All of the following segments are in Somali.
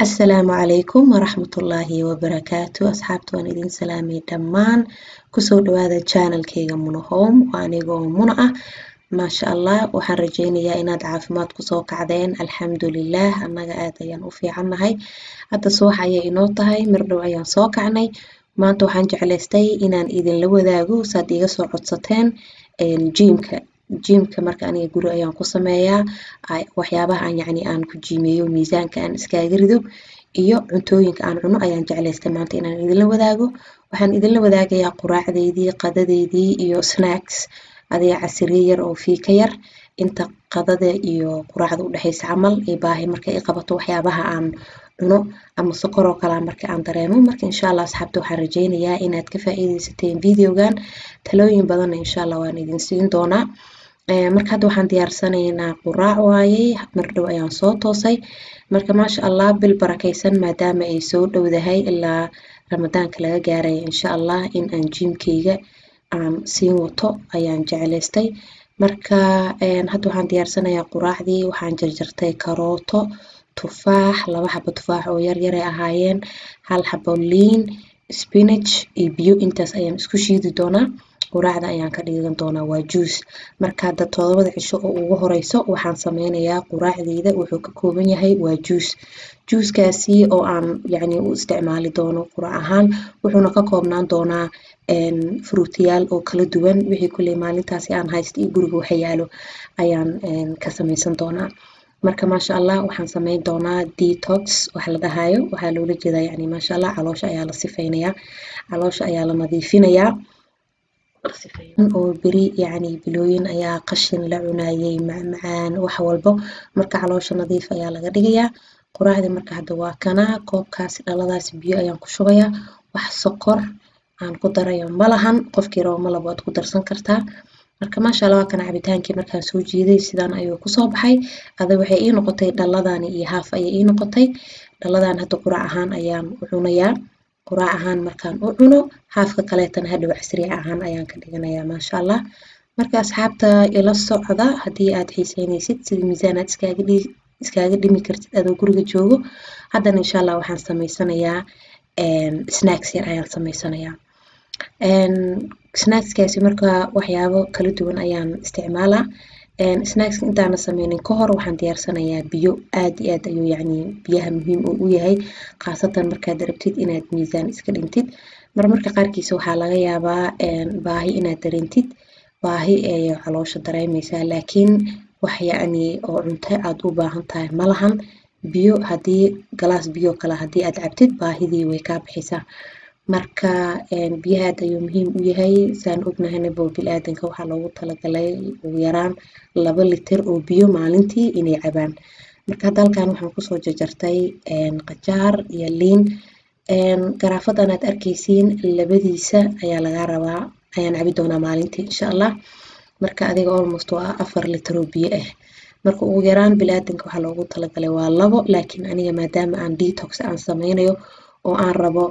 السلام عليكم ورحمة الله وبركاته أصحابتي وأنا إذن سلامي دمان كسو دوادا channel كيغا منو هوم وأنيغو منو ما شاء الله وحان رجينيا إناد عافماد كسو كعدين الحمد لله أناغا آدايان وفي عنهاي هادا سوح أيا إنوتهاي مردو أيان سو كعني maanta waxaan jeclaystay inaan idin la wadaago saad iga soo codsateen jiimka marka aniga guri ayaan ku sameeyaa waxyaabaha aan ku jiimeeyo miisaanka aan iskaga rido iyo cuntooyinka aan cuno ayaan jeclaystay maanta inaan idin la wadaago waxaan idin la wadaagayaa quraacdeydii qadadeydii iyo snacks adiga casriye yar oo fiika yar inta qadada iyo quraacda u dhaxaysa camal ee baahi marka ay qabato waxyaabaha aan cuno ama sokor oo kala marka aan dareemo marka insha Allah asxaabta waxaan rajeynayaa inaad ka faa'iideysateen videogan talooyin badan insha Allah waan idin siin doonaa marka hadda waxaan diyaarsanaynaa quraac waaye mar dhow ayaan soo toosay marka maasha Allah bil barakeysan maadaama ay soo dhowdahay ilaa ramadaanka laga gaaray insha Allah in aan jiimkayga aan siin wato ayaan jeclaystay marka hadda waxaan diyaarsanayaa quraacdii waxaan jarjartay karooto tufaax laba xabo tufaax oo yar yar ay ahaayeen hal xabo liin spinach iyo biyo intaas ayaan isku shiidi doonaa quraacda ayaan ka dhigan doonaa waa juice marka hadda 7 cisho oo ugu horeyso waxaan sameynayaa quraacdeeda wuxuu ka kooban yahay waa juice kaasi oo aan u isticmaali doono quraac ahaan wuxuuna ka koobnaan doonaa fruutiyaal oo kala duwan wixii kulli maalintaasi aan haysto iyo guriga waxa yaalo ayaan ka sameysan doonaa marka maasha Allah waxaan sameyn doonaa detox waxa la dhahayo waxa loola jeedaa maasha Allah caloosha ayaa la sifeynayaa caloosha ayaa la nadiifinayaa oo biri bilooyin ayaa qashin la cunayay macmacaan wax walba marka caloosha nadiif ayaa laga dhigayaa quraacda marka hadda waa kana koobkaas dhaladaas biyo ayaan ku shubayaa wax sokor aan ku darayo malahan qofkii rabo malabo aad ku darsan kartaa marka maasha Allah waa kana cabitaankii markaan soo jiiday sidaan ayuu ku soo baxay ada waxay ii noqotay dhaladani iyo haaf ayay ii noqotay dhaladan hadda quraac ahaan ayaan u cunayaa quraac ahaan markaan u cuno haafka kaleetana hadhow casriye ahaan ayaan ka dhiganayaa maasha Allah marka asxaabta ila socda haddii aad xiiseynaysid sida miisaan aad iskaga dhimi kartid adoo guriga joogo haddana insha Allah waxaan sameysanayaa snacks yar ayaan sameysanayaa snacks kaasi marka waxyaabo kala duwan ayaan isticmaalaa snacks intaana sameynin ka hor waxaan diyaarsanayaa biyo aad iyo aad ayuu biyaha muhiim u yahay khaasatan markaad rabtid inaad miisaan iska dhintid marmarka qaarkiisa waxaa laga yaabaa baahi inaad dareentid baahi ay caloosha dareemaysaa laakiin wax oo cunto aad u baahan tahay malahan biyo hadii galaas biyo kala hadii aad cabtid baahidii way ka bixisa marka biyaha ayuu muhiim u yahay saan ognahayna bini'aadanka waxa loogu talagalay ugu yaraan 2 litir oo biyo maalintii inay cabaan marka halkan waxaan ku soo jarjartay qajaar iyo liin garaafadan aad arkaysiin labadiisa ayaa laga rabaa ayaan cabi doonaa maalintii insha Allah marka adiga almost waa 4 litir oo biyo ah marka ugu yaraan bini'aadanka waxa loogu talagalay waa 2 laakiin aniga maadaama aan detox aan sameynayo oo aan rabo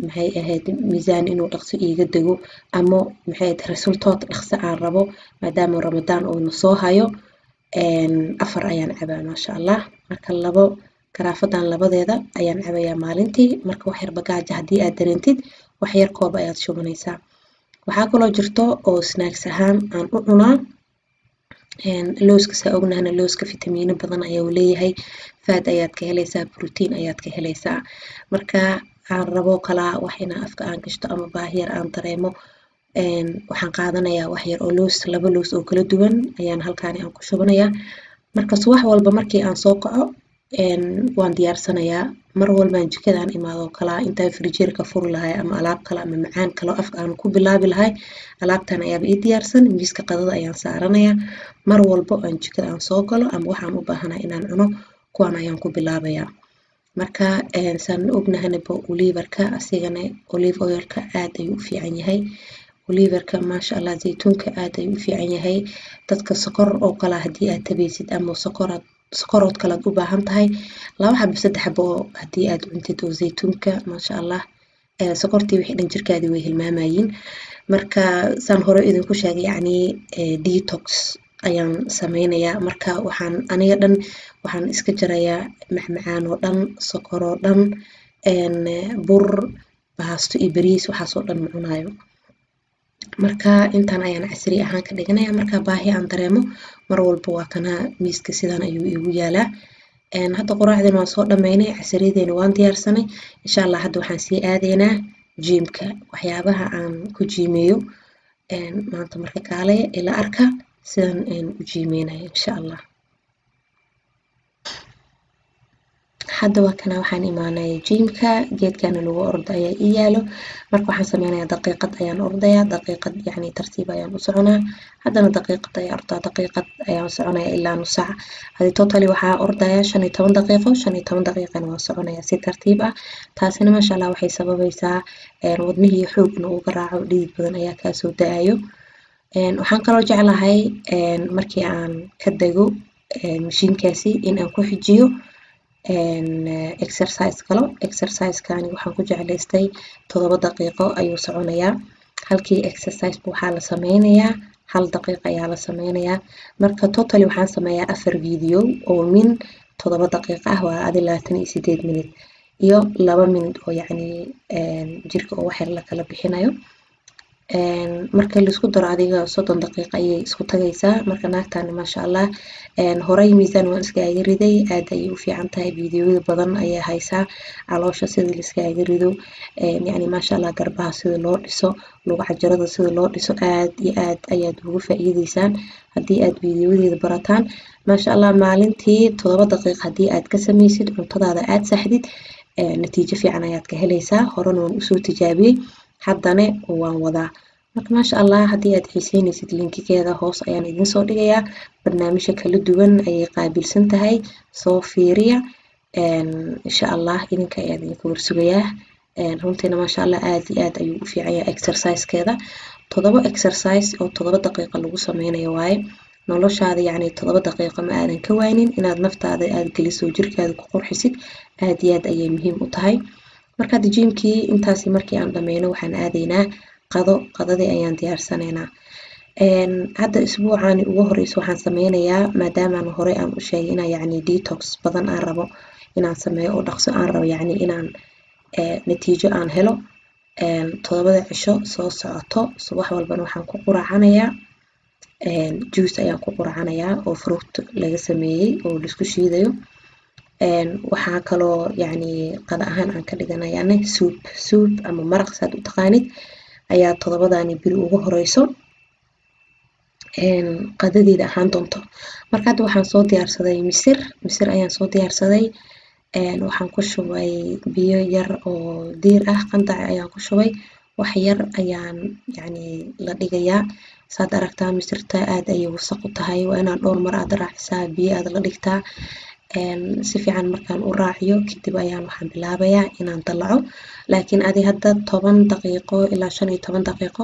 maxay ahayd miisaan inuu dhaqso iiga dago ama maxay ahayd resultood dhaqso aan rabo maadaama Ramadaan uu na soo hayo 4 ayaan cabaa maasha Allah marka 2 garaafadan labadeeda ayaan cabayaa maalintii marka wax yar bagaaja hadii aad dareentid wax yar koob ayaad shubanaysaa waxa kaloo jirto oo snacks ahaan aan u cunaa looska saa ognahana looska fitamiino badan ayuu leeyahay fat ayaad ka helaysaa protein ayaad ka helaysaa marka aan rabo kala wax inaan afka aan gashto ama baahi yar aan dareemo waxaan qaadanayaa wax yar oo loos 2 loos oo kala duwan ayaan halkaan aan ku shubanayaa marka subax walba markii aan soo kaco waan diyaarsanayaa mar walba jikada aan imaado kala inta fridgeerka fur lahay ama alaab kala ama macaan kala afka aan ku bilaabi lahay alaabtan ayaa ii diyaarsan miiska qadada ayaan saaranayaa mar walba aan jikada aan soo galo ama waxaan u baahanahay inaan cuno kuwan ayaan ku bilaabayaa marka saan ognahana oliverka asigana olive oilka aad ayuu u fiican yahay oliverka maasha Allah zeytunka aad ayuu u fiican yahay dadka sokor oo kala hadii aad tabaysid ama sokorood kala u baahan tahay 2 xabo 3 xabo hadii aad cuntid oo zeytunka maasha Allah sokortii wixii dhan jirkaadi way hilmaamayeen marka saan hore idin ku sheegay detox ayaan sameynayaa. Marka waxaan aniga dhan waxaan iska jarayaa macmacaan oo dhan, sokor oo dhan, bur, baasto iyo bariis waxaasoo dhan ma cunayo. marka intaan ayaan casri ahaan ka dhiganaya. marka baahi aan dareemo mar walba waa kana miiska sidaan ayuu igu yaalaa. hadda quraacdina waan soo dhameynay, casriyadeena waan diyaarsanay. insha allah hadda waxaan sii aadaynaa jiimka, waxyaabaha aan ku jiimeeyo maanta. marka kaalaya ila arka sidaan u jiimeynayo insha allah. hadda waa kana waxaan imaanaya jiimka, geedkana lagu ordo ayaa ii yaalo. marka waxaan sameynayaa daqiiqad ayaan ordayaa, daqiiqad yacni tartiib ayaan u soconaa. haddana daqiiqad ayaan ordaa, daqiiqad ayaan soconaya ilaa nus saac. hadii totally waxaa ordaya 15 daqiiqo, 15 daqiiqana waa soconaya si tartiib ah. taasina maasha allah waxay sababaysaa wadnihii xoogna uu garaaco, dhidid badan ayaa kaa soo da'ayo. waxaan kaloo jeclahay markii aan ka dago mashiinkaasi in aan ku xijiyo exercise kalo. exercise-kani waxaan ku jeclaystay 7 daqiiqo ayuu soconayaa. halkii exercise waxaa la sameynayaa 1 daqiiqo ayaa la sameynayaa. marka totally waxaan sameeyaa 4 video oo min 7 daqiiqo ah, waa adi 28 minute iyo 2 minute oo yacni jirka oo wax yar la kala bixinayo. marka la isku daro adiga 30 daqiiqo ayay isku tagaysaa. marka naagtani maasha allah horay miisaan waan iskaaga riday, aad ayay u fiican tahay. fiidiyowyada badan ayaa haysaa, caloosha sida la iskaaga rido, yacni maasha allah garbaha sida loo dhiso, lugu cajarada sida loo dhiso, aad iyo aad ayaad ugu faa'iideysaan haddii aad fiidiyowadeeda barataan. maasha allah maalintii 7 daqiiqo haddii aad ka sameysid, cuntadaada aad saxdid, natiijo fiican ayaad ka helaysaa. horena waan usoo tijaabiyey, haddana waan wadaa. marka maasha allah haddii aad xiiseynaysid linkigeeda hoos ayaan idin soo dhigayaa. barnaamijyo kala duwan ayay qaabilsan tahay, soo fiiriya. insha allah idinka ayaan idinka warsugayaa. runtiina maasha allah aad iyo aad ayuu u fiican yahay exercise-keeda. 7 exercise oo 7 daqiiqo lagu sameynayo waaye. noloshaada yacni 7 daqiiqo ma aadan ka waynin inaad naftaada aad geliso, jirkaada ku qurxisid, aad iyo aad ayay muhiim u tahay. marka hadda jiimkii intaasi markii aan dhameyno waxaan aadaynaa qadadii ayaan diyaarsanaynaa. hadda isbuucani ugu horeyso waxaan sameynayaa, maadaama hore aan u sheegay inaan yacni detox badan aan rabo inaan sameeyo oo dhaqso aan rabo yacni inaan natiijo aan helo. 7 cisho soo socoto subax walbana waxaan ku quraacanayaa juice ayaan ku quraacanayaa oo fruit laga sameeyey oo la isku shiidayo. waxaa kaloo yacni qada ahaan aan ka dhiganayaana soup ama maraq saad u taqaanid ayaa 7daani biri ugu horeyso qadadeeda ahaan doonto. marka hadda waxaan soo diyaarsaday misir ayaan soo diyaarsaday. waxaan ku shubay biyo yar oo diir ah, qandac ayaan ku shubay, wax yar ayaan yacni la dhigayaa. saad aragtaa misirta aad ayay wasaq u tahay, waa inaan dhowr mar aad raacisaa, biyo aad la dhigtaa. si fiican markaan u raaciyo kadib ayaan waxaan bilaabayaa inaan dalaco. laakiin adi hadda 10 daqiiqo ilaa 15 daqiiqo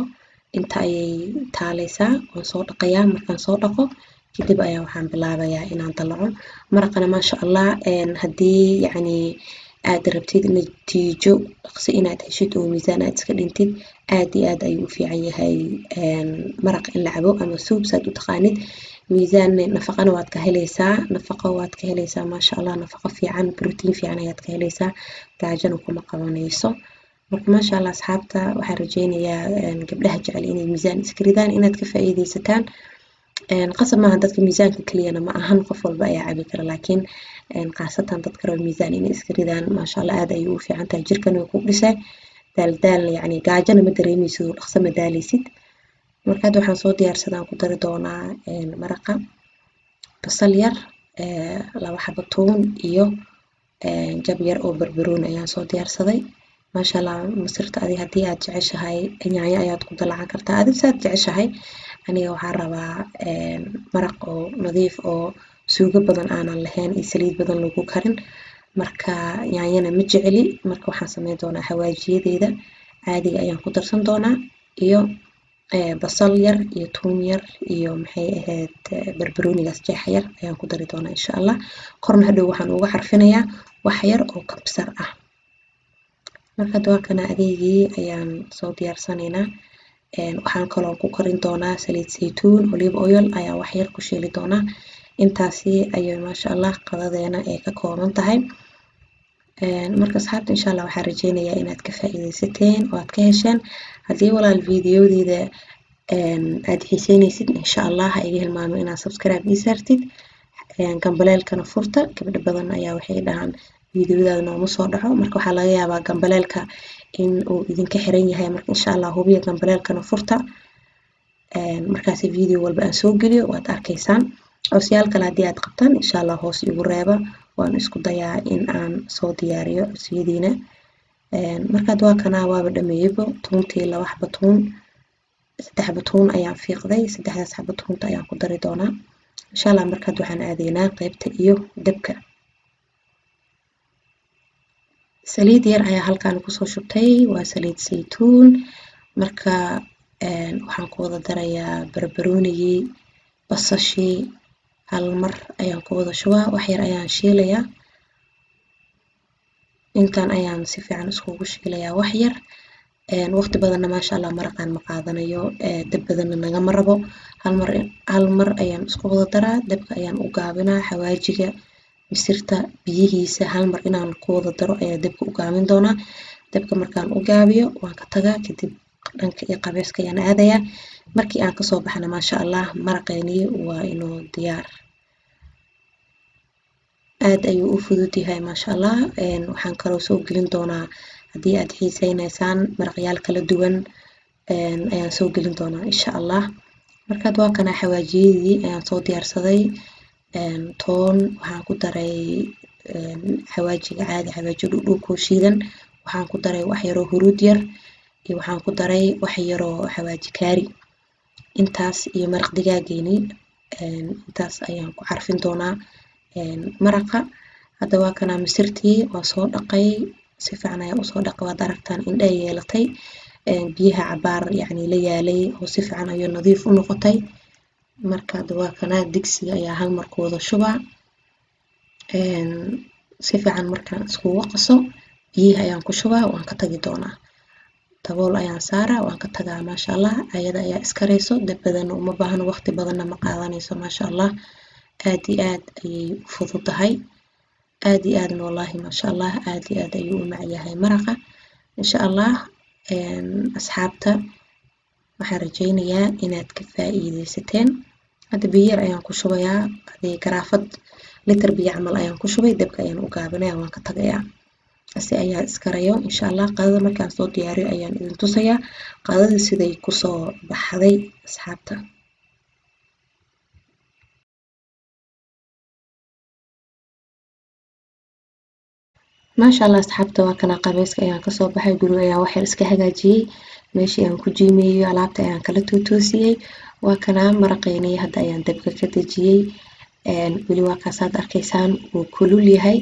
inta ayay taaleysaa. waan soo dhaqayaa, markaan soo dhaqo kadib ayaa waxaan bilaabayaa inaan dalaco. maraqana maasha allah haddii yacni aad rabtid natiijo dhaqso inaad heshid oo miisaan aad iska dhintid, aad iyo aad ayuu u fiican yahay maraq in la cabo ama soup saad u taqaanid. miisaan nafaqana waad ka helaysaa, maasha allah nafaqo fiican, protein fiican ayaad ka helaysaa, gaajana kuma qabanayso. marka maasha allah asxaabta waxaan rajeynayaa gabdhaha jecel inay miisaan iska ridaan inaad ka faa'iideysataan. qasab maaha dadka miisaanka keliyana ma ahan, qof walba ayaa cabi kara, laakiin qaasatan dadka raba miisaan inay iska ridaan maasha allah aad ayay u fiican tahay. jirkana way ku dhisay, daaldaalna yacni gaajana ma dareemaysid oo dhaqso ma daaleysid. marka hadda waxaan soo diyaarsadaan ku dari doonaa maraqa basal yar, 2 xabo tuun iyo jab yar oo barbarooni ayaan soo diyaarsaday. maasha allah misirta adi haddii aad jeceshahay yaanyo ayaad ku dalacan kartaa, adi saad jeceshahay. aniga waxaan rabaa maraq oo nadiif oo suugo badan aanan lahayn iyo saliid badan lagu karin. marka yaanyana ma jeceli, marka waxaan sameyn doonaa xawaajiyadeeda caadiga ayaan ku darsan doonaa iyo basal yar iyo tuun yar iyo maxay ahayd barbaroonigaas jeex yar ayaan ku dari doonaa insha allah. korna hadhow waxaan uga xarfinayaa wax yar oo kabsar ah. marka hadda waa kana adeegii ayaan soo diyaarsanaynaa. waxaan kaloo ku karin doonaa saliid saytuun olive oil ayaa wax yar ku shiili doonaa intaasi ayay maasha Allah qadadeena ay ka kooban tahay marka asxaabta insha Allah waxaan rajeynayaa inaad ka faa'iideysateen oo aad ka hesheen haddii walaal fiidiyodeeda aad xiiseynaysid insha Allah ha iga hilmaamo inaad subscribe ii saartid gambaleelkana furta gabdho badan ayaa waxay dhahaan fiidiyowdaada nooma soo dhaco marka waxaa laga yaabaa gambaleelka in uu idinka xiran yahay marka insha Allah hubiya gambaleelkana furta markaas video walba aan soo geliyo waad arkaysaan codsiyaal kale haddii aad qabtaan insha Allah hoos igu reeba waan isku dayaa in aan soo diyaariyo codsiyadiina markaad waa kana waaba dhameeyayba tuuntii 2 xabo tuun 3 xabo tuun ayaan fiiqday 3daas xabo tuunta ayaan ku dari doonaa insha Allah markaad waxaan aadeynaa qaybta iyo dabka saliid yar ayaa halkaan ku soo shubtay waa saliid saytuun marka waxaan ku wada darayaa barbaroonigii basashii hal mar ayaan ku wada shubaa wax yar ayaan shiilayaa intaan ayaan si fiican iskugu shiilayaa wax yar waqti badanna maasha Allah maraqaan ma qaadanayo dab badanna naga marabo hal mar ayaan isku wada daraa dabka ayaan u gaabinaa xawaajiga misirta biyihiisa hal mar inaan ku wada daro ayaa dabka u gaabin doonaa dabka markaan u gaabiyo waan ka tagaa kadib dhanka iyo qabeeska ayaan aadayaa markii aan kasoo baxna maasha Allah maraqeeni waa inuu diyaar aad ayuu u fudud yahay maasha Allah waxaan kaloo soo gelin doonaa haddii aad xiiseynaysaan maraqyaal kala duwan ayaan soo gelin doonaa insha Allah markaad waa kana xawaajiyadii ayaan soo diyaarsaday toon waxaan ku daray xawaajiga caadi xawaaji dhudhuub shiidan waxaan ku daray wax yar oo huruud yar iyo waxaan ku daray wax yar oo xawaaji kaari intaas iyo maraq digaageeni intaas ayaan ku carfin doonaa maraqa hadda waa kana misirtii waa soo dhaqay si fiican ayaa u soo dhaqay waad aragtaan indha yeelatay biyaha cabaar yani la yaalay oo si fiican ayuu nadiif u noqotay marka waa kana digsiga ayaa hal mar ku wada shubaa si fiican markaan isku qaso biyaha ayaan ku shubaa waan ka tagi doonaa dabool ayaan saaraa waan ka tagaa maasha Allah ayada ayaa iskareyso dab badan uma baahno waqti badanna ma qaadanayso maasha Allah aad iyo aad ayay u fududahay aad iyo aadna wallahi maasha Allah aad iyo aad ayuu u macyahay maraqa insha Allah asxaabta waxaan rajeynayaa inaad ka faa'iideysateen hadda biyo yar ayaan ku shubayaa hadii garaafad litir biyo camal ayaan ku shubay dabka ayaan u gaabinayaa waan ka tagayaa asi ayaa iskarayo insha Allah qadada markaan soo diyaariyo ayaan idin tusayaa qadada siday ku soo baxday asxaabta maasha Allah asxaabta waa kana qabeeska ayaan ka soo baxay guriga ayaan wax yar iska hagaajiyay meeshii aan ku jiimeeyo alaabta ayaan kala toosiyay waa kana maraqeeni hadda ayaan dabka ka dajiyay weli waa kaasaad arkaysaan uu kulul yahay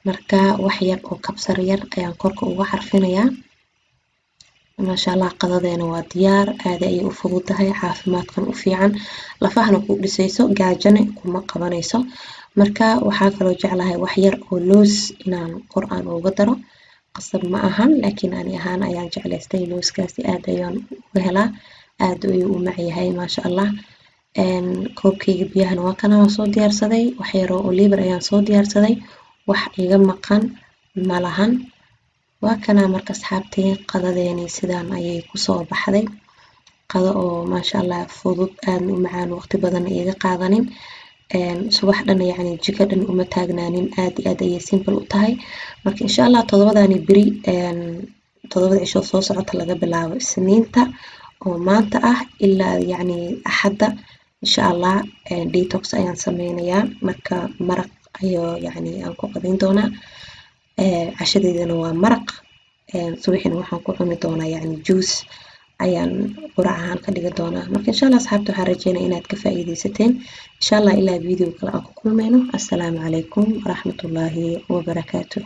marka wax yar oo kabsar yar ayaan korka uga xarfinayaa maasha Allah qadadeena waa diyaar aad ayay u fududahay caafimaadkan u fiican lafahana ku dhisayso gaajane kuma qabanayso marka waxaa kaloo jeclahay wax yar oo loos inaan qur'aan uga daro qasab ma ahan laakiin ani ahaan ayaan jeclaystay looskaasi aad ayaan uga helaa aad ayuu u macyahay maasha Allah koobkayga biyahana waa kana soo diyaarsaday wax yar oo liver ayaan soo diyaarsaday wax iga maqan malahan waa kana marka asxaabtii qadadeeni sidaan ayay ku soo baxday qado oo maasha Allah fudud aad u macaan waqti badan iga qaadanin subax dhan yani jika dhan uma taagnaanin aad iyo aad ayay simple u tahay marka insha Allah todobadani biri todobada cisho soo socota laga bilaabo isniinta oo maanta ah ilaa yani axadda insha Allah detox ayaan sameynayaa marka maraq ayo yani aan ku qadin doonaa cashadeedana waa maraq subaxina waxaan ku cuni doonaa yani juice ayaan quraac ahaan ka dhigi doonaa marka insha Allah asxaabta waxaan rajeynayaa inaad ka faa'iideysateen insha Allah ilaa video kale aan ku kulmayno assalaamu calaykum waraxmatullaahi wabarakaatuh